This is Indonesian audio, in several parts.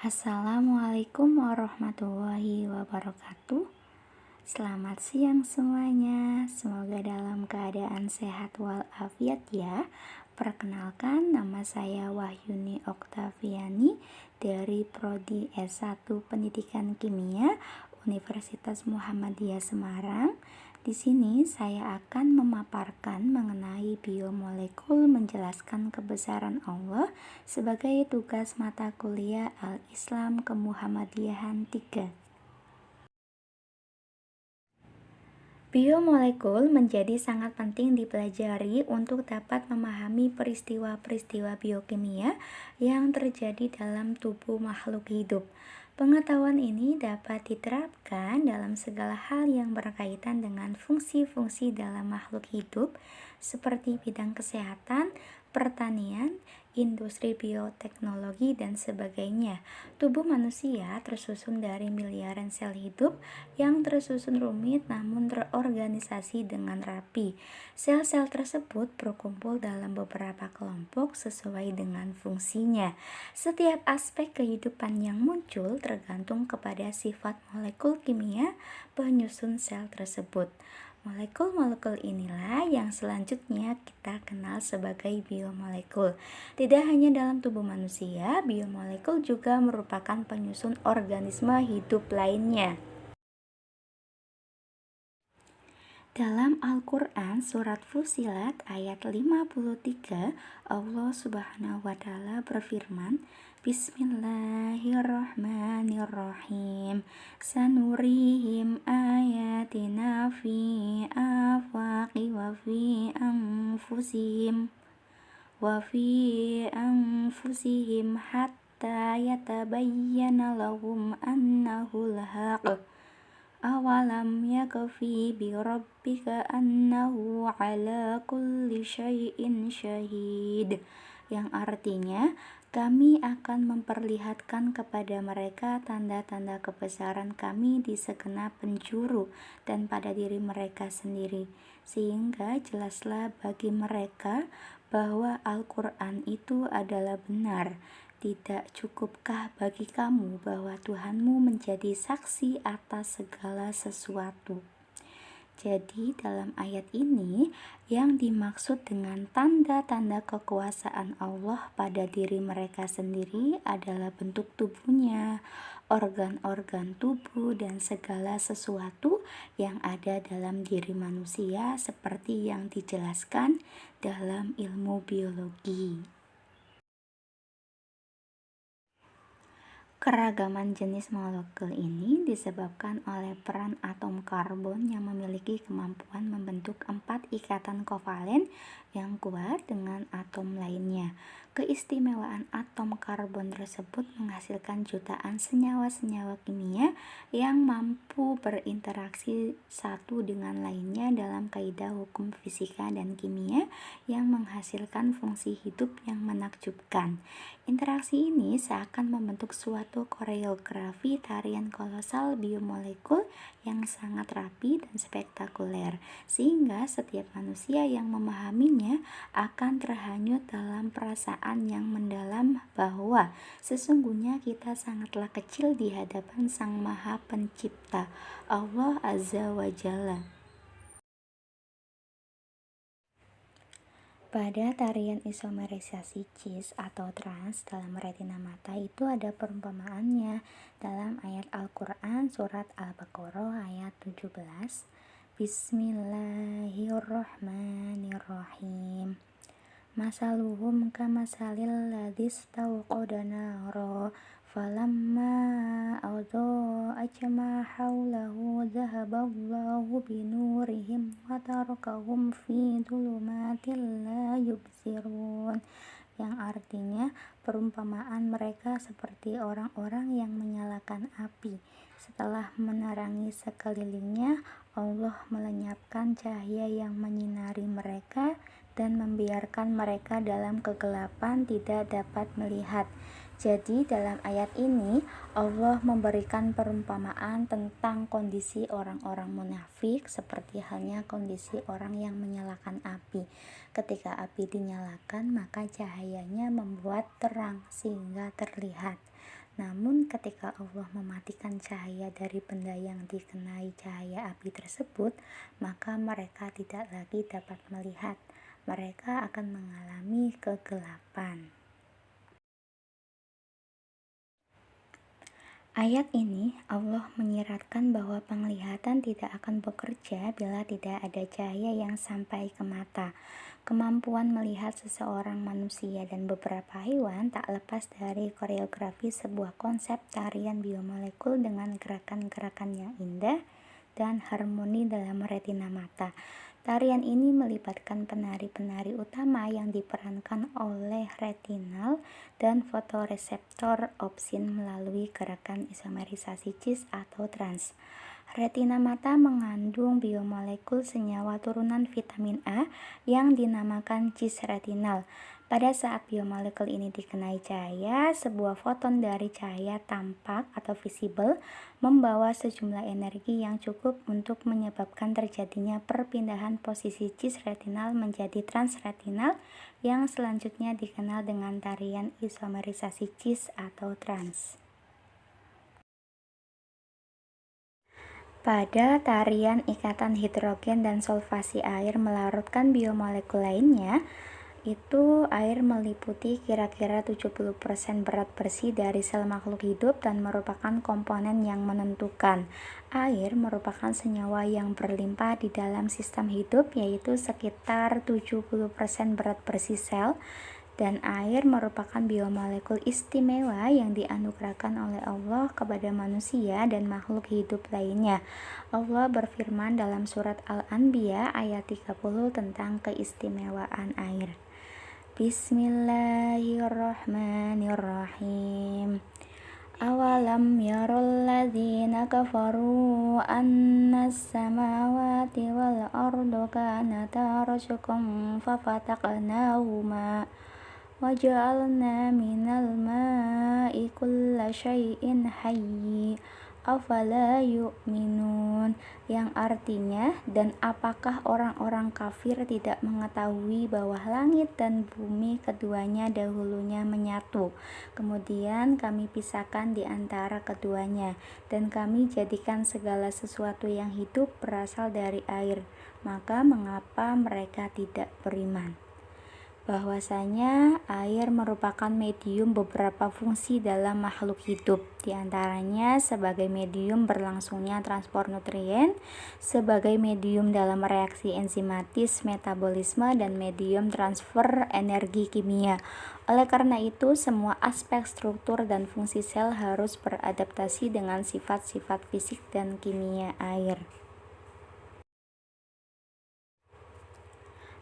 Assalamualaikum warahmatullahi wabarakatuh. Selamat siang semuanya. Semoga dalam keadaan sehat walafiat ya. Perkenalkan, nama saya Wahyuni Oktaviani dari Prodi S1 Pendidikan Kimia Universitas Muhammadiyah Semarang. Di sini saya akan memaparkan mengenai biomolekul, menjelaskan kebesaran Allah sebagai tugas mata kuliah Al-Islam Kemuhammadiyahan 3. Biomolekul menjadi sangat penting dipelajari untuk dapat memahami peristiwa-peristiwa biokimia yang terjadi dalam tubuh makhluk hidup. Pengetahuan ini dapat diterapkan dalam segala hal yang berkaitan dengan fungsi-fungsi dalam makhluk hidup, seperti bidang kesehatan, pertanian, industri bioteknologi, dan sebagainya. Tubuh manusia tersusun dari miliaran sel hidup yang tersusun rumit namun terorganisasi dengan rapi. Sel-sel tersebut berkumpul dalam beberapa kelompok sesuai dengan fungsinya. Setiap aspek kehidupan yang muncul tergantung kepada sifat molekul kimia penyusun sel tersebut. Molekul-molekul inilah yang selanjutnya kita kenal sebagai biomolekul. Tidak hanya dalam tubuh manusia, biomolekul juga merupakan penyusun organisme hidup lainnya. Dalam Al-Quran surat Fussilat ayat 53, Allah Subhanahu wa Ta'ala berfirman, Bismillahirrahmanirrahim. Sanurihim ayatina fi afaqi wa fi anfusihim hatta yatabayyana lahum annahul haq. Awalam yakfi bi rabbika annahu ala kulli syai'in syahid, yang artinya kami akan memperlihatkan kepada mereka tanda-tanda kebesaran kami di segenap penjuru dan pada diri mereka sendiri, sehingga jelaslah bagi mereka bahwa Al-Quran itu adalah benar. Tidak cukupkah bagi kamu bahwa Tuhanmu menjadi saksi atas segala sesuatu? Jadi dalam ayat ini yang dimaksud dengan tanda-tanda kekuasaan Allah pada diri mereka sendiri adalah bentuk tubuhnya, organ-organ tubuh, dan segala sesuatu yang ada dalam diri manusia seperti yang dijelaskan dalam ilmu biologi. Keragaman jenis molekul ini disebabkan oleh peran atom karbon yang memiliki kemampuan membentuk 4 ikatan kovalen yang kuat dengan atom lainnya. Keistimewaan atom karbon tersebut menghasilkan jutaan senyawa-senyawa kimia yang mampu berinteraksi satu dengan lainnya dalam kaidah hukum fisika dan kimia yang menghasilkan fungsi hidup yang menakjubkan. Interaksi ini seakan membentuk suatu koreografi tarian kolosal biomolekul yang sangat rapi dan spektakuler, sehingga setiap manusia yang memahaminya akan terhanyut dalam perasaan yang mendalam bahwa sesungguhnya kita sangatlah kecil di hadapan Sang Maha Pencipta, Allah Azza wa Jalla. Pada tarian isomerisasi cis atau trans dalam retina mata itu ada perumpamaannya dalam ayat Al-Quran surat Al-Baqarah ayat 17. Bismillahirrahmanirrahim. Masaluhum kamasalil ladzi istawqada nara falamma adha'at ma haulahu dhahaballahu binurihim wa tarakahum fi dhulumatin la yubsirun, yang artinya perumpamaan mereka seperti orang-orang yang menyalakan api. Setelah menerangi sekelilingnya, Allah melenyapkan cahaya yang menyinari mereka dan membiarkan mereka dalam kegelapan tidak dapat melihat. Jadi dalam ayat ini Allah memberikan perumpamaan tentang kondisi orang-orang munafik seperti halnya kondisi orang yang menyalakan api. Ketika api dinyalakan, maka cahayanya membuat terang sehingga terlihat. Namun ketika Allah mematikan cahaya dari benda yang dikenai cahaya api tersebut, maka mereka tidak lagi dapat melihat. Mereka akan mengalami kegelapan. Ayat ini Allah menyiratkan bahwa penglihatan tidak akan bekerja bila tidak ada cahaya yang sampai ke mata. Kemampuan melihat seseorang manusia dan beberapa hewan tak lepas dari koreografi sebuah konsep tarian biomolekul dengan gerakan-gerakan yang indah dan harmoni dalam retina mata. Tarian ini melibatkan penari-penari utama yang diperankan oleh retinal dan fotoreseptor opsin melalui gerakan isomerisasi cis atau trans. Retina mata mengandung biomolekul senyawa turunan vitamin A yang dinamakan cis retinal. Pada saat biomolekul ini dikenai cahaya, sebuah foton dari cahaya tampak atau visible membawa sejumlah energi yang cukup untuk menyebabkan terjadinya perpindahan posisi cis retinal menjadi transretinal yang selanjutnya dikenal dengan tarian isomerisasi cis atau trans. Pada tarian ikatan hidrogen dan solvasi air melarutkan biomolekul lainnya, itu air meliputi kira-kira 70% berat bersih dari sel makhluk hidup dan merupakan komponen yang menentukan. Air merupakan senyawa yang berlimpah di dalam sistem hidup, yaitu sekitar 70% berat bersih sel, dan air merupakan biomolekul istimewa yang dianugerahkan oleh Allah kepada manusia dan makhluk hidup lainnya. Allah berfirman dalam surat Al-Anbiya ayat 30 tentang keistimewaan air. Bismillahirrahmanirrahim. Awalam yarul ladzina kafaru annas samawati wal ardu kanata ratqan fafataqnahuma waja'alna minal ma'i kulla syai'in hayy afala yu'minun, yang artinya, dan apakah orang-orang kafir tidak mengetahui bahwa langit dan bumi keduanya dahulunya menyatu, kemudian kami pisahkan di antara keduanya, dan kami jadikan segala sesuatu yang hidup berasal dari air, maka mengapa mereka tidak beriman? Bahwasanya air merupakan medium beberapa fungsi dalam makhluk hidup, diantaranya sebagai medium berlangsungnya transport nutrien, sebagai medium dalam reaksi enzimatis metabolisme, dan medium transfer energi kimia. Oleh karena itu, semua aspek struktur dan fungsi sel harus beradaptasi dengan sifat-sifat fisik dan kimia air.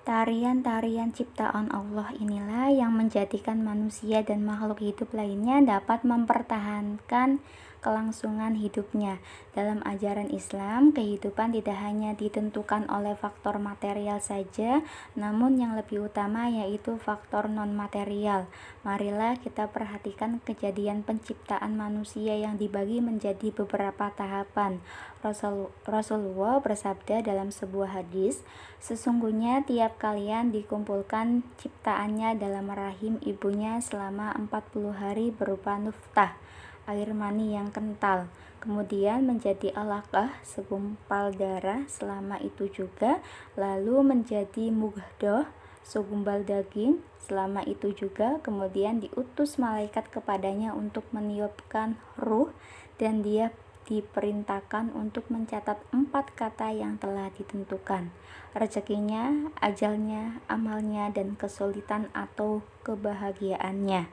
Tarian-tarian ciptaan Allah inilah yang menjadikan manusia dan makhluk hidup lainnya dapat mempertahankan kelangsungan hidupnya. Dalam ajaran Islam, kehidupan tidak hanya ditentukan oleh faktor material saja, namun yang lebih utama yaitu faktor non-material. Marilah kita perhatikan kejadian penciptaan manusia yang dibagi menjadi beberapa tahapan. Rasulullah bersabda dalam sebuah hadis, sesungguhnya tiap kalian dikumpulkan ciptaannya dalam rahim ibunya selama 40 hari berupa nuftah, air mani yang kental, kemudian menjadi alaqah, segumpal darah selama itu juga, lalu menjadi mudghah, segumpal daging selama itu juga, kemudian diutus malaikat kepadanya untuk meniupkan ruh, dan dia diperintahkan untuk mencatat 4 kata yang telah ditentukan: rezekinya, ajalnya, amalnya, dan kesulitan atau kebahagiaannya.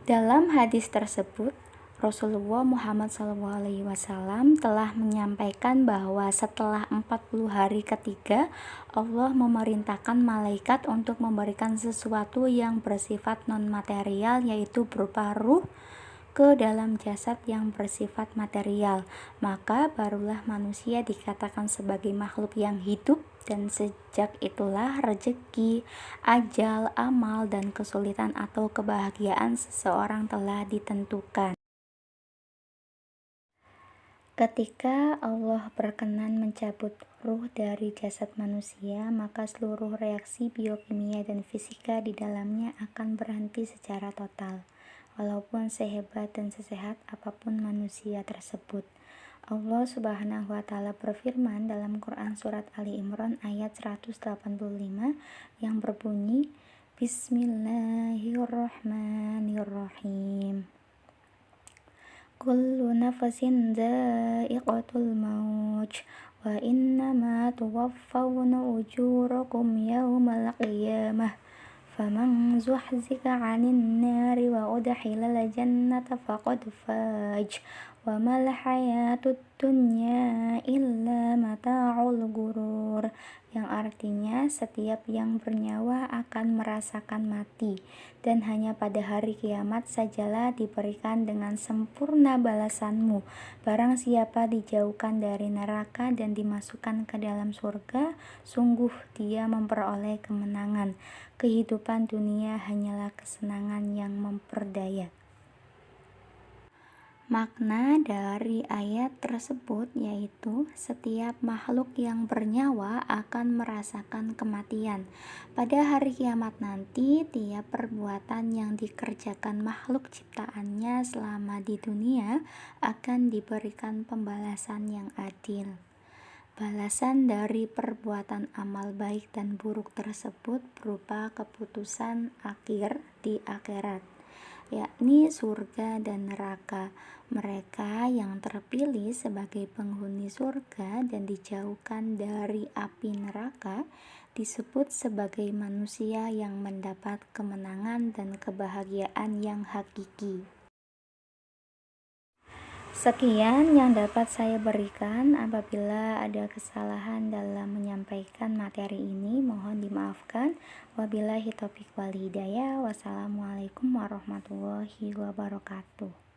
Dalam hadis tersebut, Rasulullah Muhammad SAW telah menyampaikan bahwa setelah 40 hari ketiga, Allah memerintahkan malaikat untuk memberikan sesuatu yang bersifat non-material, yaitu berupa ruh, ke dalam jasad yang bersifat material. Maka barulah manusia dikatakan sebagai makhluk yang hidup, dan sejak itulah rezeki, ajal, amal, dan kesulitan atau kebahagiaan seseorang telah ditentukan. Ketika Allah berkenan mencabut ruh dari jasad manusia, maka seluruh reaksi biokimia dan fisika di dalamnya akan berhenti secara total, walaupun sehebat dan sesehat apapun manusia tersebut. Allah Subhanahu wa Ta'ala berfirman dalam Quran Surat Ali Imran ayat 185 yang berbunyi, Bismillahirrahmanirrahim. Kullu nafsin dha'iqatul maut wa innama tuwaffawna ujurakum yawmal qiyamah faman zuhziha 'anil nari wa udkhilal jannata faqad faj wa mal hayatud dunya illa mata'ul ghurur, yang artinya setiap yang bernyawa akan merasakan mati, dan hanya pada hari kiamat sajalah diberikan dengan sempurna balasanmu. Barang siapa dijauhkan dari neraka dan dimasukkan ke dalam surga, sungguh dia memperoleh kemenangan. Kehidupan dunia hanyalah kesenangan yang memperdaya. Makna dari ayat tersebut yaitu setiap makhluk yang bernyawa akan merasakan kematian. Pada hari kiamat nanti, tiap perbuatan yang dikerjakan makhluk ciptaannya selama di dunia akan diberikan pembalasan yang adil. Balasan dari perbuatan amal baik dan buruk tersebut berupa keputusan akhir di akhirat, yakni surga dan neraka. Mereka yang terpilih sebagai penghuni surga dan dijauhkan dari api neraka disebut sebagai manusia yang mendapat kemenangan dan kebahagiaan yang hakiki. Sekian yang dapat saya berikan. Apabila ada kesalahan dalam menyampaikan materi ini, mohon dimaafkan. Wabillahi taufiq wal hidayah. Wassalamualaikum warahmatullahi wabarakatuh.